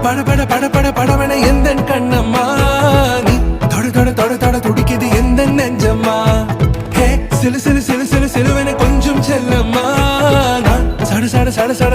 பட பட பட பட படவன எந்த கண்ணம்மா நீ தொட தொட தொட தொட துடிக்குது எந்த நெஞ்சம்மா ஹே சிலு சிலு சிலு சிலு சிலுவன கொஞ்சம் செல்லம்மா நான் சட சட சட சட